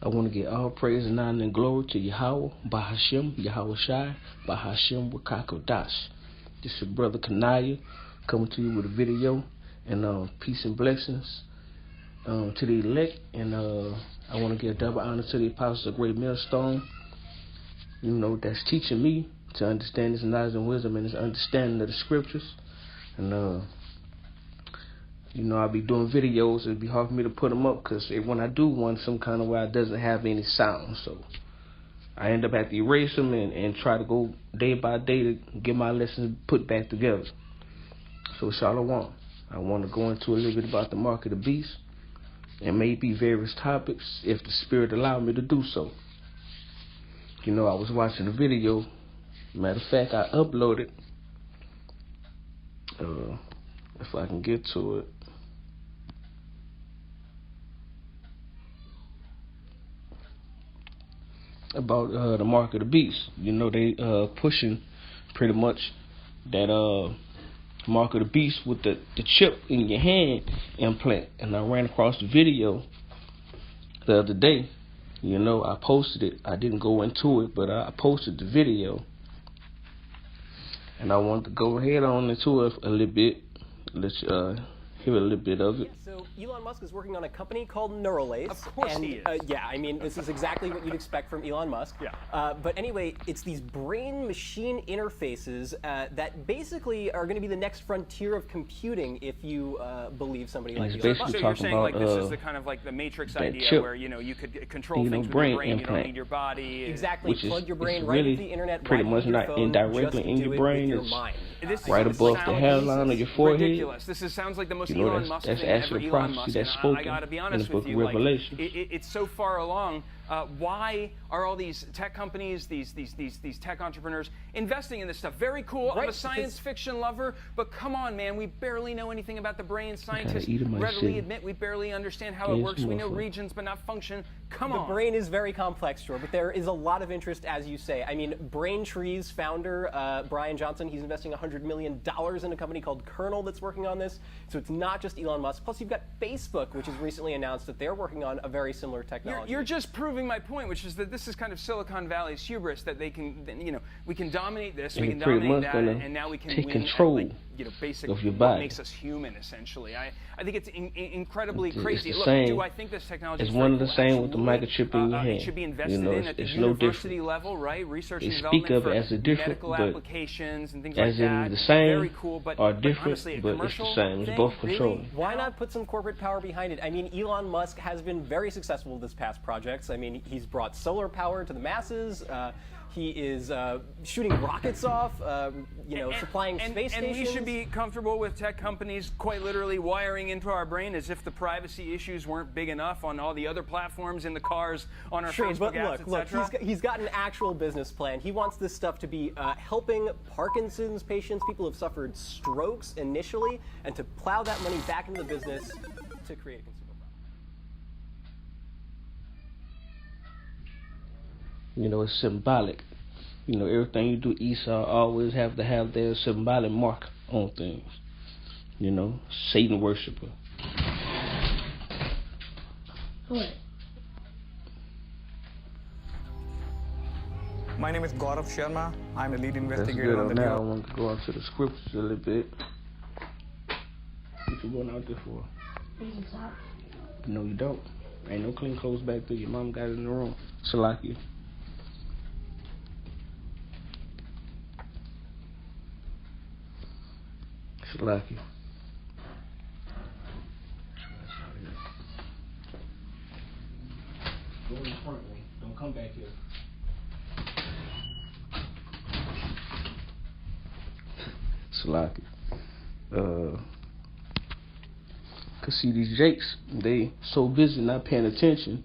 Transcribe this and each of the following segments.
I want to give all praise and honor and glory to Yahweh, Bahashem, Yahweh Shai, Bahashem, Wakakodash. This is your brother Kanaya coming to you with a video, and peace and blessings to the elect. And I want to give double honor to the apostles of Great Millstone, that's teaching me to understand this knowledge and wisdom and this understanding of the scriptures. And I'll be doing videos. It'll be hard for me to put them up because when I do one, some kind of way it doesn't have any sound. So I end up having to erase them and try to go day by day to get my lessons put back together. So Shalom. I want to go into a little bit about the mark of the beast and maybe various topics if the Spirit allowed me to do so. I was watching a video. Matter of fact, I uploaded. If I can get to it. About the mark of the beast. They pushing pretty much that mark of the beast with the chip in your hand implant. And I ran across the video the other day. I posted it. I didn't go into it, but I posted the video. And I wanted to go ahead on into it a little bit. Let's hear a little bit of it. So Elon Musk is working on a company called Neuralink. Of course he is. This is exactly what you'd expect from Elon Musk. Yeah. But anyway, it's these brain-machine interfaces that basically are going to be the next frontier of computing, if you believe somebody like Elon Musk. So you're saying this is the kind of like the Matrix idea chip, where you could control things with your brain. Implant. You don't need your body. Exactly. Which Plug your brain is right really into the internet, pretty right much into your not phone, indirectly just in do your it brain. with your It's mind. right above the hairline of your forehead. Ridiculous. This sounds like the most Elon Musk that's thing ever. actual Elon prophecy Musk. that's I spoken got to be in honest the book with of you. Revelation. It's so far along. Why are all these tech companies, these tech entrepreneurs investing in this stuff? Very cool. Right, I'm a science fiction lover, but come on, man, we barely know anything about the brain. Scientists readily admit we barely understand how it works. We know regions, but not function. Come on. The brain is very complex, sure, but there is a lot of interest, as you say. I mean, Braintree's founder, Brian Johnson, he's investing $100 million in a company called Kernel that's working on this. So it's not just Elon Musk. Plus, you've got Facebook, which has recently announced that they're working on a very similar technology. You're just proving my point, which is that this is kind of Silicon Valley's hubris, that they can, we can dominate this, we can dominate that, and now we can take win control at, basically of your what body. makes us human, essentially. I think it's incredibly It's crazy. the Look, same. do I think this technology It's is one of the very same cool? with the microchip in your hand. It should be invested in at the it's no university different. level, right? Research They and speak development of it for as a different, medical but applications and things as like in that. the same Very cool, but or different, honestly, a but it's commercial the same. It's thing? both Really? controlled. Why not put some corporate power behind it? I mean, Elon Musk has been very successful with his past projects. I mean, he's brought solar power to the masses. He is shooting rockets off, supplying space stations. And we should be comfortable with tech companies quite literally wiring into our brain as if the privacy issues weren't big enough on all the other platforms in the cars, on our Facebook apps, look, he's got an actual business plan. He wants this stuff to be helping Parkinson's patients, people who have suffered strokes initially, and to plow that money back into the business to create a consumer product. It's symbolic. Everything you do, Esau always have to have their symbolic mark on things. Satan worshiper. What? My name is Gaurav Sharma. I'm the lead That's investigator good. on the Now I Neuro. want to go into the scriptures a little bit. What you going out there for? No, you don't. Ain't no clean clothes back there. Your mom got it in the room. Salaki. Salaki. Go in the front way. Don't come back here. Salaki. Cause see these jakes, they so busy not paying attention,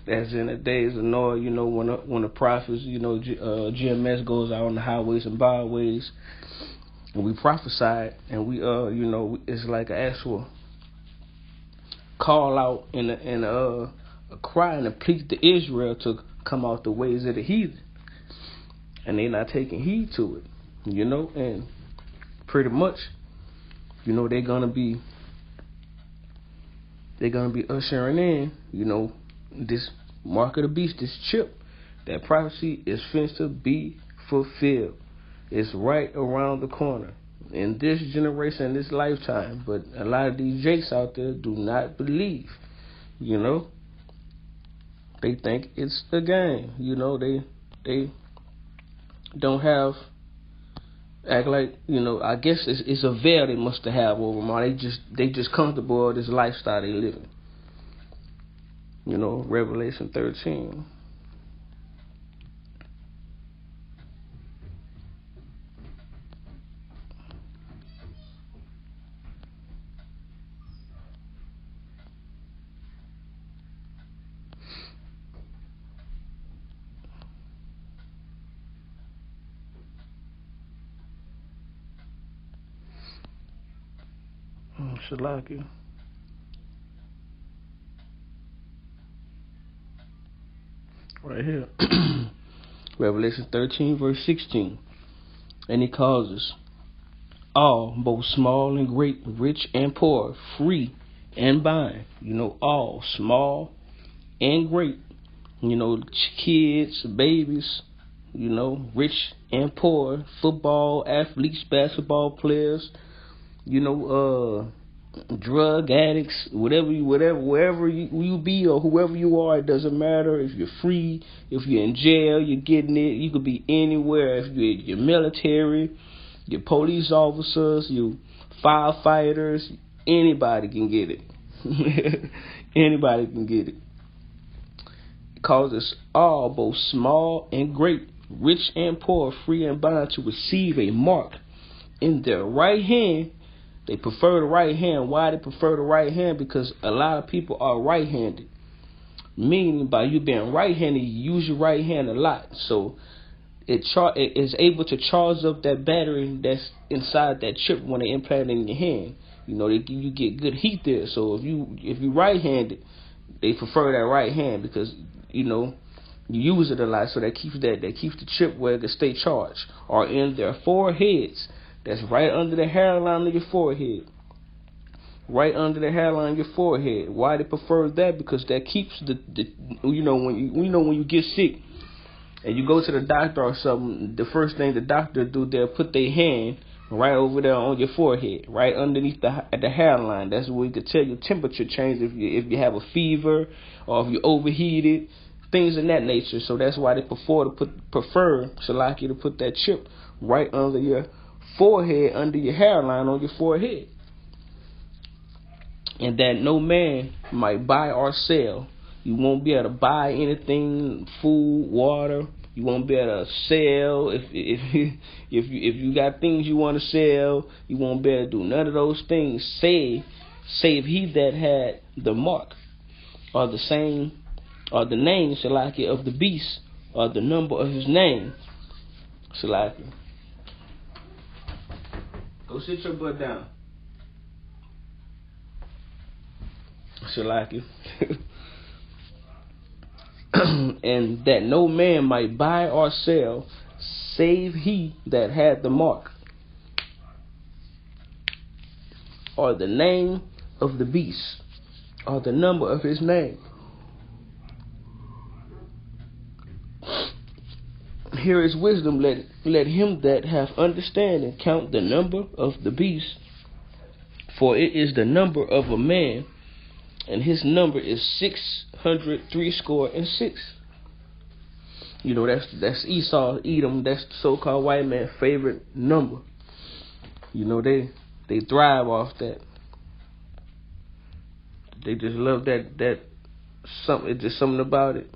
as in the days of Noah, when the prophets, GMS goes out on the highways and byways, and we prophesied, and we, it's like an actual call out and a cry and a plea to Israel to come out the ways of the heathen, and they're not taking heed to it, and pretty much, they're gonna be ushering in, this mark of the beast, this chip, that prophecy is finished to be fulfilled. It's right around the corner in this generation, this lifetime. But a lot of these jakes out there do not believe. You know, they think it's a game. You know, they don't have, act like, you know, I guess it's a veil they must have over them. Or they just comfortable with this lifestyle they living. You know, Revelation 13. Shalaki. Right here. Revelation 13, verse 16. And he calls us all, both small and great, rich and poor, free and bond. You know, all, small and great. You know, kids, babies, you know, rich and poor, football athletes, basketball players, you know, drug addicts, wherever you be or whoever you are, it doesn't matter. If you're free, if you're in jail, you're getting it. You could be anywhere. If you're military, your police officers, you firefighters, anybody can get it. Anybody can get it. It calls us all, both small and great, rich and poor, free and bond, to receive a mark in their right hand. They prefer the right hand. Why they prefer the right hand? Because a lot of people are right-handed. Meaning, by you being right-handed, you use your right hand a lot. So it is able to charge up that battery that's inside that chip when they implant it in your hand. You know, you get good heat there. So if you right-handed, they prefer that right hand because, you know, you use it a lot. So that keeps the chip where it can stay charged. Or in their foreheads. That's right under the hairline of your forehead. Right under the hairline of your forehead. Why they prefer that? Because that keeps the you know, when you get sick and you go to the doctor or something, the first thing the doctor do, they'll put their hand right over there on your forehead, right underneath the hairline. That's where you can tell your temperature change if you have a fever or if you're overheated, things of that nature. So that's why they prefer Shalaki to put that chip right under your forehead, under your hairline on your forehead, and that no man might buy or sell. You won't be able to buy anything, food, water. You won't be able to sell if you got things you want to sell. You won't be able to do none of those things. Save he that had the mark, or the same, or the name, Shalaki, of the beast, or the number of his name, Shalaki. Go sit your butt down. Shalaki. And that no man might buy or sell, save he that had the mark, or the name of the beast, or the number of his name. Here is wisdom. Let him that hath understanding count the number of the beast, for it is the number of a man, and his number is 666. You know, that's Esau, Edom. That's the so-called white man's favorite number. You know, they thrive off that. They just love that something. It's just something about it.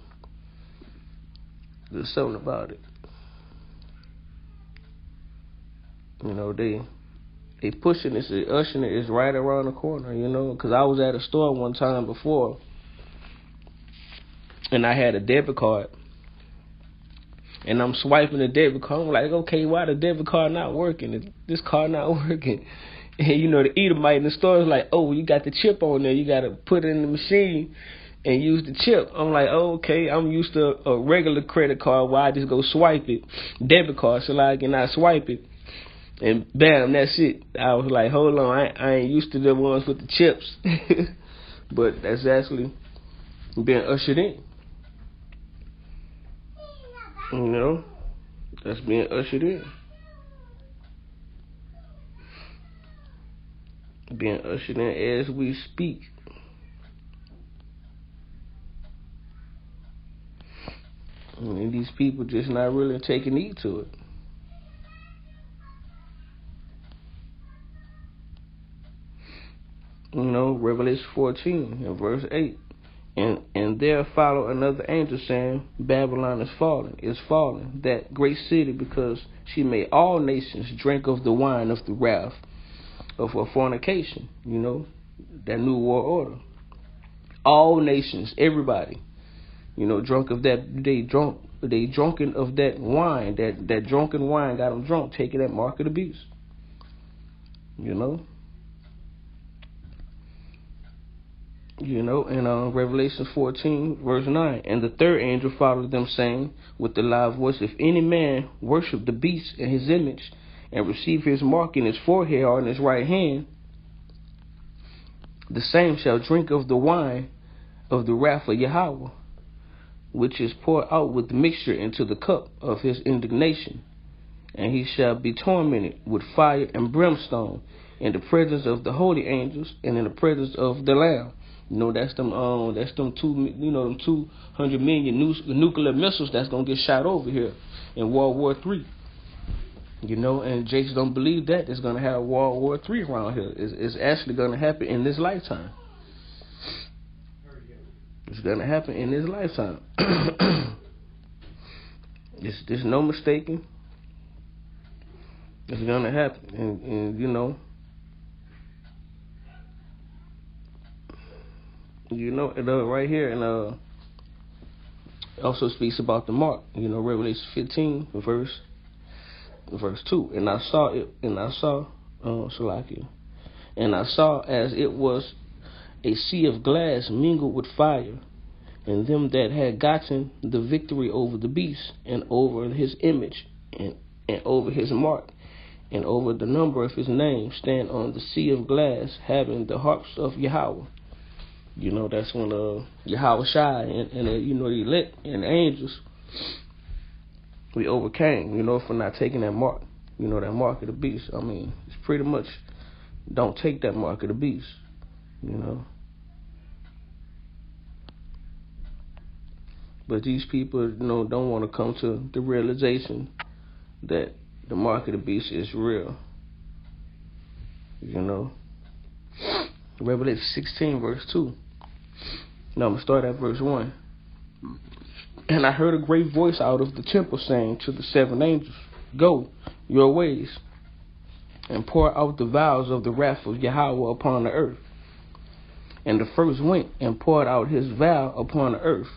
There's something about it. You know, they pushing this, ushering it is right around the corner, you know, because I was at a store one time before, and I had a debit card, and I'm swiping the debit card. I'm like, okay, why the debit card not working? This card not working. And, you know, the Edomite in the store is like, oh, you got the chip on there. You got to put it in the machine and use the chip. I'm like, oh, okay, I'm used to a regular credit card where I just go swipe it. Debit card, so I cannot swipe it. And bam, that's it. I was like, hold on, I ain't used to the ones with the chips. But that's actually being ushered in. You know, that's being ushered in. Being ushered in as we speak. And these people just not really taking heed to it. You know, Revelation 14 and verse 8. And there followed another angel saying, Babylon is fallen, that great city, because she made all nations drink of the wine of the wrath of her fornication. You know, that new world order. All nations, everybody, you know, drunk of that. They drunken of that wine. That drunken wine got them drunk, taking that mark of the beast. You know. You know, in Revelation 14, verse 9, and the third angel followed them, saying with a loud voice, if any man worship the beast and his image, and receive his mark in his forehead or in his right hand, the same shall drink of the wine of the wrath of Yahweh, which is poured out with mixture into the cup of his indignation. And he shall be tormented with fire and brimstone in the presence of the holy angels and in the presence of the Lamb. You know, that's them 200 million nuclear missiles that's gonna get shot over here in World War III. You know, and Jakes don't believe that it's gonna have World War III around here. It's actually gonna happen in this lifetime. It's gonna happen in this lifetime. There's no mistaking. It's gonna happen, and you know. You know, right here, and also speaks about the mark. You know, Revelation 15, verse 2. And I saw Salakia, and I saw as it was a sea of glass mingled with fire, and them that had gotten the victory over the beast, and over his image, and over his mark, and over the number of his name, stand on the sea of glass, having the harps of Yahweh. You know, that's when Yahweh Shai and you know, the elect and the angels, we overcame, you know, for not taking that mark. You know, that mark of the beast. I mean, it's pretty much, don't take that mark of the beast, you know. But these people, you know, don't want to come to the realization that the mark of the beast is real. You know. Revelation 16, verse 2. Now I'm going to start at verse 1. And I heard a great voice out of the temple saying to the seven angels, go your ways, and pour out the vials of the wrath of Yahweh upon the earth. And the first went and poured out his vial upon the earth.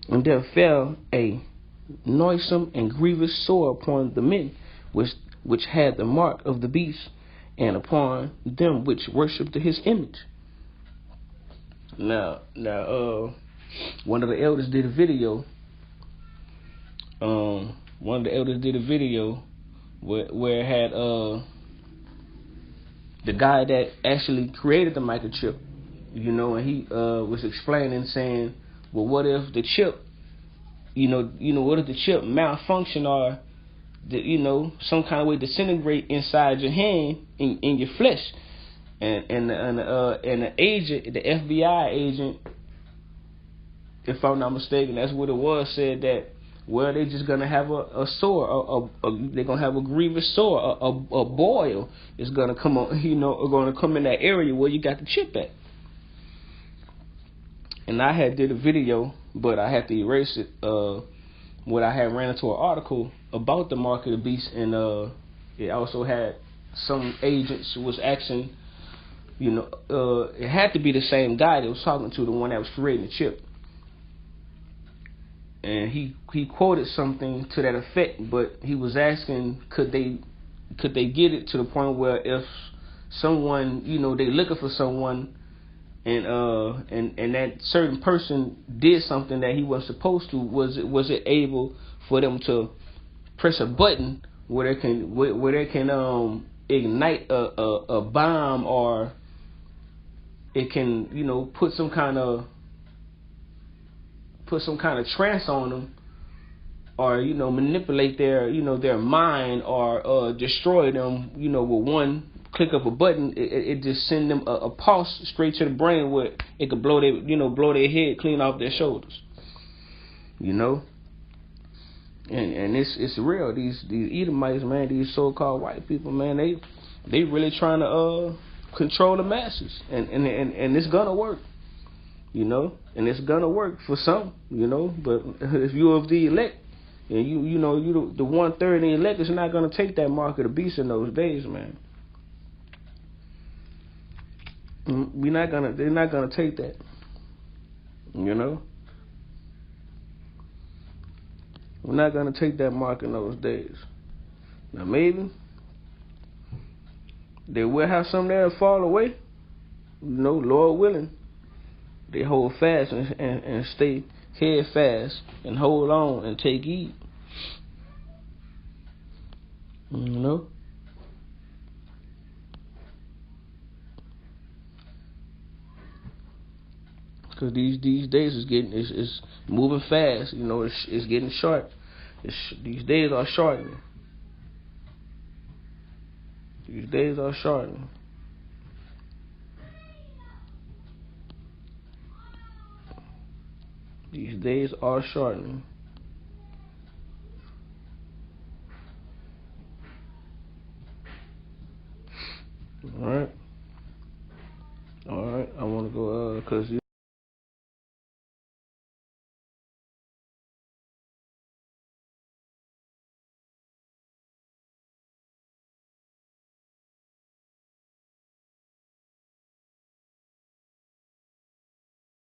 And there fell a noisome and grievous sore upon the men which had the mark of the beast, and upon them which worshipped his image. Now, one of the elders did a video. Where it had the guy that actually created the microchip, you know, and he was explaining, saying, well, what if the chip, what if the chip malfunction, or some kind of way disintegrate inside your hand, in your flesh, and the agent, the FBI agent, if I'm not mistaken, that's what it was, said that, well, they're just gonna have a sore, they're gonna have a grievous sore, a boil is gonna come on, gonna come in that area where you got the chip at. And I had did a video, but I had to erase it. What I had ran into an article about the mark of the beast, and it also had some agents who was asking, it had to be the same guy that was talking to the one that was creating the chip. And he quoted something to that effect, but he was asking, could they get it to the point where if someone, they looking for someone, and that certain person did something that he wasn't supposed to, was it able for them to press a button where they can ignite a bomb, or it can put some kind of put some kind of trance on them, or manipulate their their mind, or destroy them with one click of a button. It just send them a pulse straight to the brain where it could blow their head clean off their shoulders. And it's real. These Edomites, man, these so-called white people, man, they really trying to control the masses, and it's gonna work, and it's gonna work for some, but if you're of the elect, and you the 1/3 of the elect is not gonna take that mark of the beast in those days, man. They're not gonna take that, We're not going to take that mark in those days. Now, maybe they will have some there to fall away. Lord willing. They hold fast and stay head fast and hold on and take heed. Because these days is moving fast. It's getting short. These days are shortening. These days are shortening. These days are shortening. All right. I want to go because